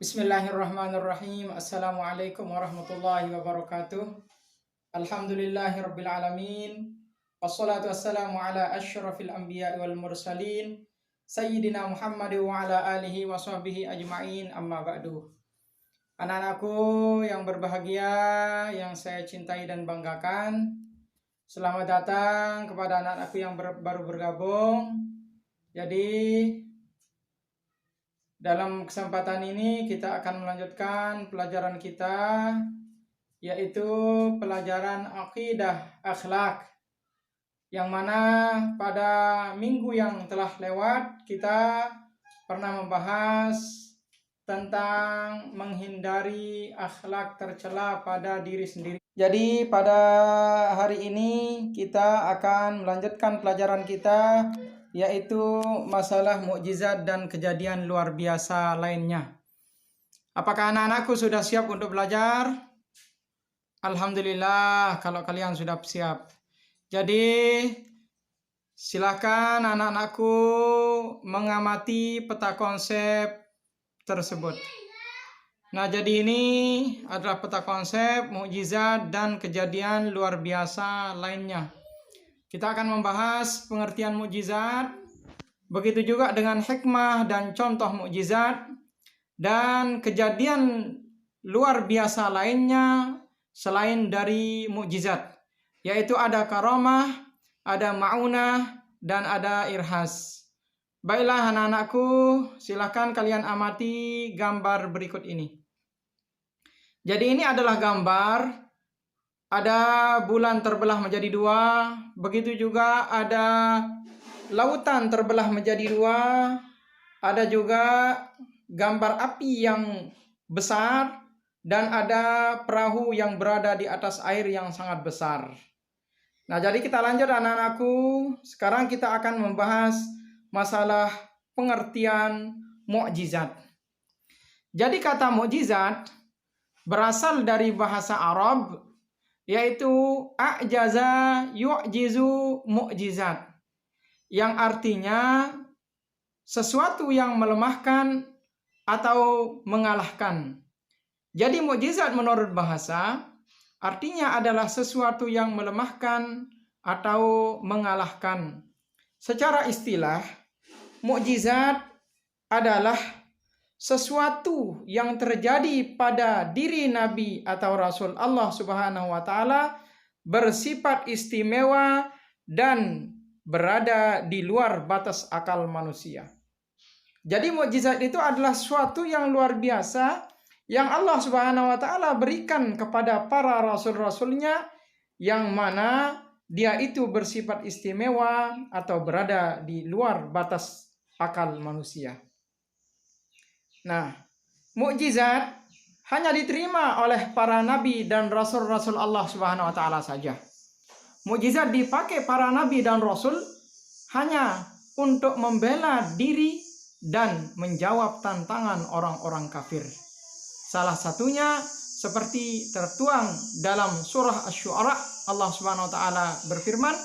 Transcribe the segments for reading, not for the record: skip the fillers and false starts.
Bismillahirrahmanirrahim. Assalamualaikum warahmatullahi wabarakatuh. Alhamdulillahirabbil alamin. Wassalatu wassalamu ala asyrafil anbiya'i wal mursalin Sayyidina Muhammad wa ala alihi wa sahbihi ajma'in, amma ba'du. Anak-anakku yang berbahagia, yang saya cintai dan banggakan, selamat datang kepada anak-anakku yang baru bergabung. Jadi dalam kesempatan ini kita akan melanjutkan pelajaran kita, yaitu pelajaran akidah akhlak, yang mana pada minggu yang telah lewat kita pernah membahas tentang menghindari akhlak tercela pada diri sendiri. Jadi pada hari ini kita akan melanjutkan pelajaran kita, yaitu masalah mukjizat dan kejadian luar biasa lainnya. Apakah anak-anakku sudah siap untuk belajar? Alhamdulillah kalau kalian sudah siap. Jadi silakan anak-anakku mengamati peta konsep tersebut. Nah, jadi ini adalah peta konsep mukjizat dan kejadian luar biasa lainnya. Kita akan membahas pengertian mukjizat, begitu juga dengan hikmah dan contoh mukjizat dan kejadian luar biasa lainnya selain dari mukjizat, yaitu ada karamah, ada ma'unah, dan ada irhas. Baiklah anak-anakku, silakan kalian amati gambar berikut ini. Jadi ini adalah gambar. Ada bulan terbelah menjadi dua, begitu juga ada lautan terbelah menjadi dua, ada juga gambar api yang besar, dan ada perahu yang berada di atas air yang sangat besar. Nah, jadi kita lanjut anak-anakku. Sekarang kita akan membahas masalah pengertian mukjizat. Jadi kata mukjizat berasal dari bahasa Arab, yaitu a'jaza yu'jizu mu'jizat, yang artinya sesuatu yang melemahkan atau mengalahkan. Jadi mukjizat menurut bahasa artinya adalah sesuatu yang melemahkan atau mengalahkan. Secara istilah, mukjizat adalah sesuatu yang terjadi pada diri Nabi atau Rasul Allah Subhanahu wa Ta'ala bersifat istimewa dan berada di luar batas akal manusia. Jadi mukjizat itu adalah sesuatu yang luar biasa yang Allah Subhanahu wa Ta'ala berikan kepada para rasul-rasulnya, yang mana dia itu bersifat istimewa atau berada di luar batas akal manusia. Nah, mukjizat hanya diterima oleh para nabi dan rasul-rasul Allah Subhanahu wa Ta'ala saja. Mukjizat dipakai para nabi dan rasul hanya untuk membela diri dan menjawab tantangan orang-orang kafir. Salah satunya seperti tertuang dalam surah Asy-Syu'ara, Allah Subhanahu wa Ta'ala berfirman,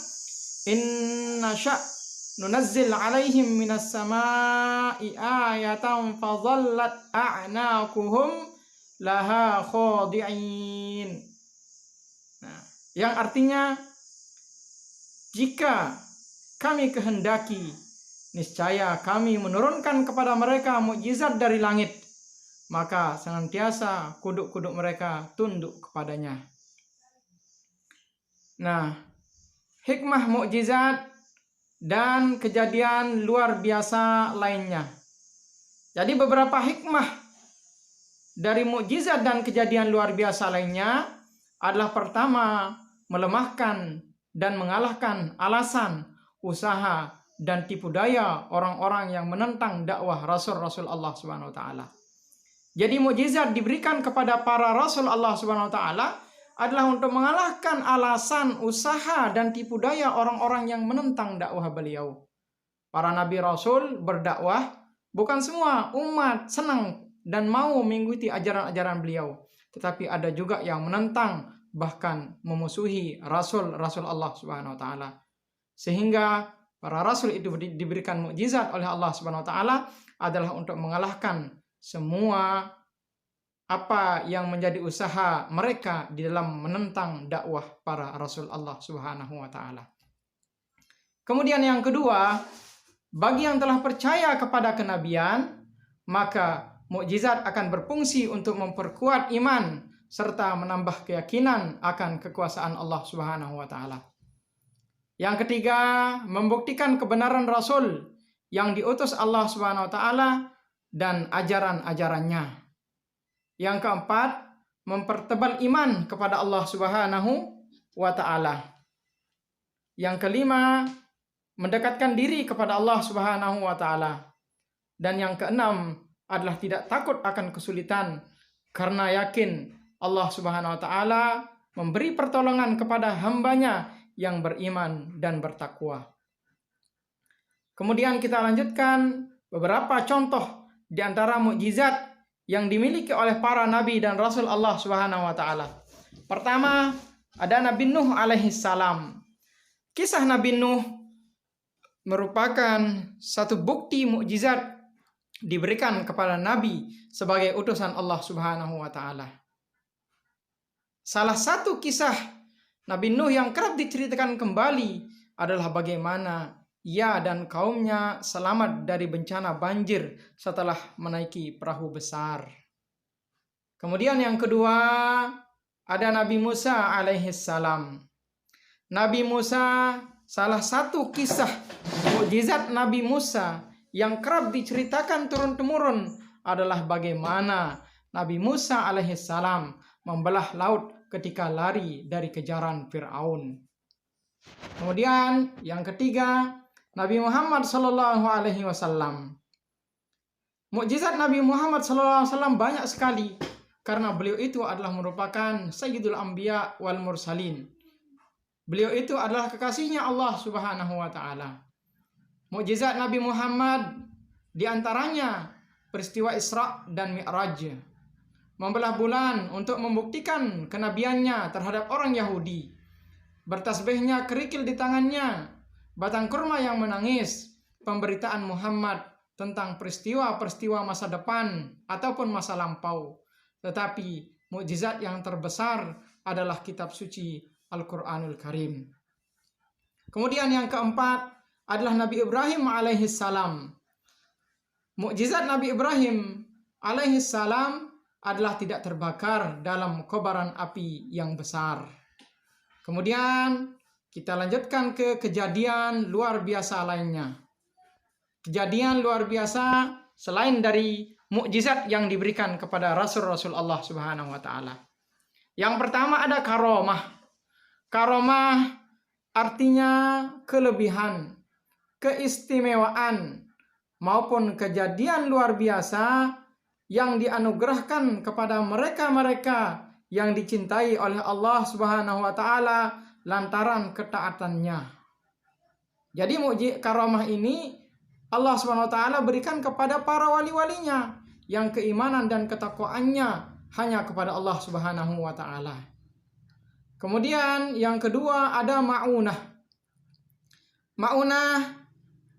"Inna sya' nunazzil alaihim minas sama'i ayatan fadhallat a'naquhum laha khadi'in." Nah, yang artinya jika kami kehendaki, niscaya kami menurunkan kepada mereka mukjizat dari langit, maka senantiasa kuduk-kuduk mereka tunduk kepadanya. Nah, hikmah mukjizat dan kejadian luar biasa lainnya. Jadi beberapa hikmah dari mukjizat dan kejadian luar biasa lainnya adalah: pertama, melemahkan dan mengalahkan alasan, usaha, dan tipu daya orang-orang yang menentang dakwah rasul-rasul Allah Subhanahu wa Ta'ala. Jadi mukjizat diberikan kepada para rasul Allah Subhanahu wa Ta'ala adalah untuk mengalahkan alasan, usaha, dan tipu daya orang-orang yang menentang dakwah beliau. Para nabi rasul berdakwah, bukan semua umat senang dan mau mengikuti ajaran-ajaran beliau, tetapi ada juga yang menentang, bahkan memusuhi rasul-rasul Allah Subhanahu wa Ta'ala. Sehingga para rasul itu diberikan mukjizat oleh Allah Subhanahu wa Ta'ala adalah untuk mengalahkan semua apa yang menjadi usaha mereka di dalam menentang dakwah para Rasul Allah Subhanahu wa Ta'ala. Kemudian yang kedua, bagi yang telah percaya kepada kenabian, maka mukjizat akan berfungsi untuk memperkuat iman serta menambah keyakinan akan kekuasaan Allah Subhanahu wa Ta'ala. Yang ketiga, membuktikan kebenaran Rasul yang diutus Allah Subhanahu wa Ta'ala dan ajaran-ajarannya. Yang keempat, mempertebal iman kepada Allah Subhanahu wa Ta'ala. Yang kelima, mendekatkan diri kepada Allah Subhanahu wa Ta'ala. Dan yang keenam adalah tidak takut akan kesulitan karena yakin Allah Subhanahu wa Ta'ala memberi pertolongan kepada hambanya yang beriman dan bertakwa. Kemudian kita lanjutkan beberapa contoh di antara mukjizat yang dimiliki oleh para nabi dan rasul Allah Subhanahu wa Ta'ala. Pertama, ada Nabi Nuh alaihi salam. Kisah Nabi Nuh merupakan satu bukti mukjizat diberikan kepada nabi sebagai utusan Allah Subhanahu wa Ta'ala. Salah satu kisah Nabi Nuh yang kerap diceritakan kembali adalah bagaimana ia dan kaumnya selamat dari bencana banjir setelah menaiki perahu besar. Kemudian yang kedua, ada Nabi Musa alaihi salam. Nabi Musa, salah satu kisah mukjizat Nabi Musa yang kerap diceritakan turun-temurun adalah bagaimana Nabi Musa alaihi salam membelah laut ketika lari dari kejaran Fir'aun. Kemudian yang ketiga, Nabi Muhammad sallallahu alaihi wasallam. Mukjizat Nabi Muhammad sallallahu alaihi wasallam banyak sekali karena beliau itu adalah merupakan Sayyidul Anbiya wal Mursalin. Beliau itu adalah kekasihnya Allah Subhanahu wa Ta'ala. Mukjizat Nabi Muhammad diantaranya peristiwa Isra dan Mi'raj, membelah bulan untuk membuktikan kenabiannya terhadap orang Yahudi, bertasbihnya kerikil di tangannya, batang kurma yang menangis, pemberitaan Muhammad tentang peristiwa-peristiwa masa depan ataupun masa lampau. Tetapi mukjizat yang terbesar adalah kitab suci Al-Quranul Karim. Kemudian yang keempat adalah Nabi Ibrahim alaihi salam. Mukjizat Nabi Ibrahim alaihi salam adalah tidak terbakar dalam kobaran api yang besar. Kemudian kita lanjutkan ke kejadian luar biasa lainnya. Kejadian luar biasa selain dari mukjizat yang diberikan kepada Rasul-Rasul Allah Subhanahu wa Ta'ala. Yang pertama ada karomah. Karomah artinya kelebihan, keistimewaan, maupun kejadian luar biasa yang dianugerahkan kepada mereka-mereka yang dicintai oleh Allah Subhanahu wa Ta'ala lantaran ketaatannya. Jadi karomah ini Allah Subhanahu wa Ta'ala berikan kepada para wali-walinya yang keimanan dan ketakwaannya hanya kepada Allah Subhanahu wa Ta'ala. Kemudian yang kedua ada ma'unah. Ma'unah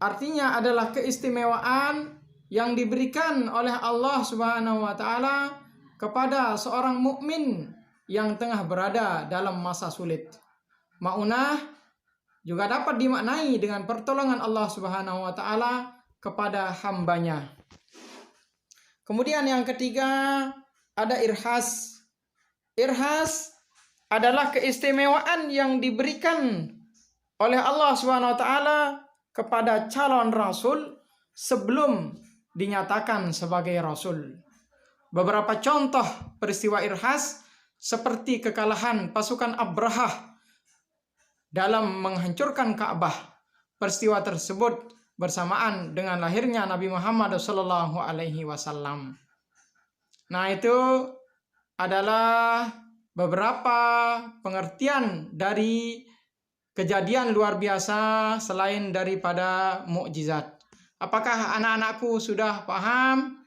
artinya adalah keistimewaan yang diberikan oleh Allah Subhanahu wa Ta'ala kepada seorang mukmin yang tengah berada dalam masa sulit. Ma'unah juga dapat dimaknai dengan pertolongan Allah Subhanahu wa Ta'ala kepada hambanya. Kemudian yang ketiga ada irhas. Irhas adalah keistimewaan yang diberikan oleh Allah Subhanahu wa Ta'ala kepada calon rasul sebelum dinyatakan sebagai rasul. Beberapa contoh peristiwa irhas seperti kekalahan pasukan Abrahah dalam menghancurkan Ka'bah. Peristiwa tersebut bersamaan dengan lahirnya Nabi Muhammad sallallahu alaihi wasallam. Nah, itu adalah beberapa pengertian dari kejadian luar biasa selain daripada mukjizat. Apakah anak-anakku sudah paham?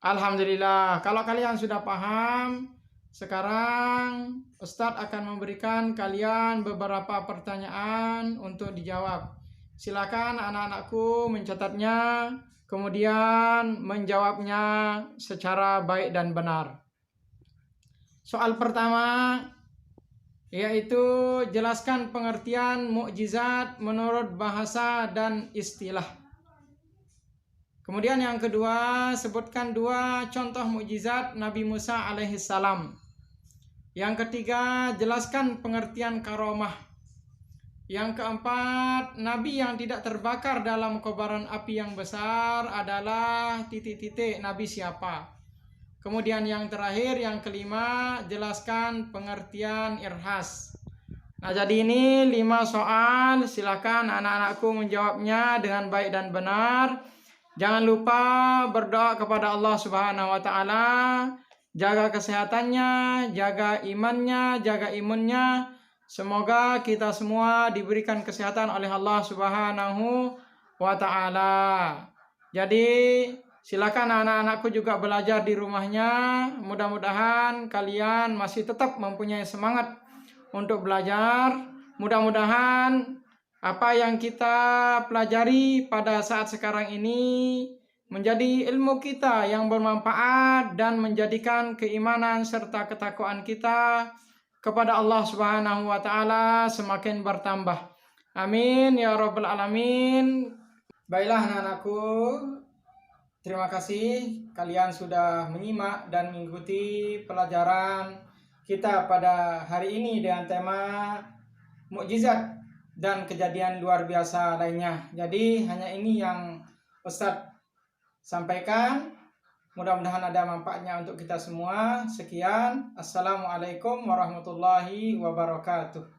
Alhamdulillah. Kalau kalian sudah paham, sekarang Ustadz akan memberikan kalian beberapa pertanyaan untuk dijawab. Silakan anak-anakku mencatatnya. kemudian menjawabnya secara baik dan benar. Soal pertama yaitu jelaskan pengertian mukjizat menurut bahasa dan istilah. Kemudian yang kedua, sebutkan 2 contoh mukjizat Nabi Musa alaihissalam. Yang ketiga, jelaskan pengertian karomah. Yang keempat, nabi yang tidak terbakar dalam kobaran api yang besar adalah titik-titik, nabi siapa. Kemudian yang terakhir, yang kelima, jelaskan pengertian irhas. Nah, jadi ini 5 soal. Silakan anak-anakku menjawabnya dengan baik dan benar. Jangan lupa berdoa kepada Allah Subhanahu wa taala, jaga kesehatannya, jaga imannya, jaga imunnya. Semoga kita semua diberikan kesehatan oleh Allah Subhanahu wa taala. Jadi silakan anak-anakku juga belajar di rumahnya. Mudah-mudahan kalian masih tetap mempunyai semangat untuk belajar. Mudah-mudahan apa yang kita pelajari pada saat sekarang ini menjadi ilmu kita yang bermanfaat dan menjadikan keimanan serta ketakwaan kita kepada Allah Subhanahu wa taala semakin bertambah. Amin ya rabbal alamin. Baiklah anak-anakku, terima kasih kalian sudah menyimak dan mengikuti pelajaran kita pada hari ini dengan tema mukjizat dan kejadian luar biasa lainnya. Jadi hanya ini yang Ustadz sampaikan. Mudah-mudahan ada manfaatnya untuk kita semua. Sekian. Assalamualaikum warahmatullahi wabarakatuh.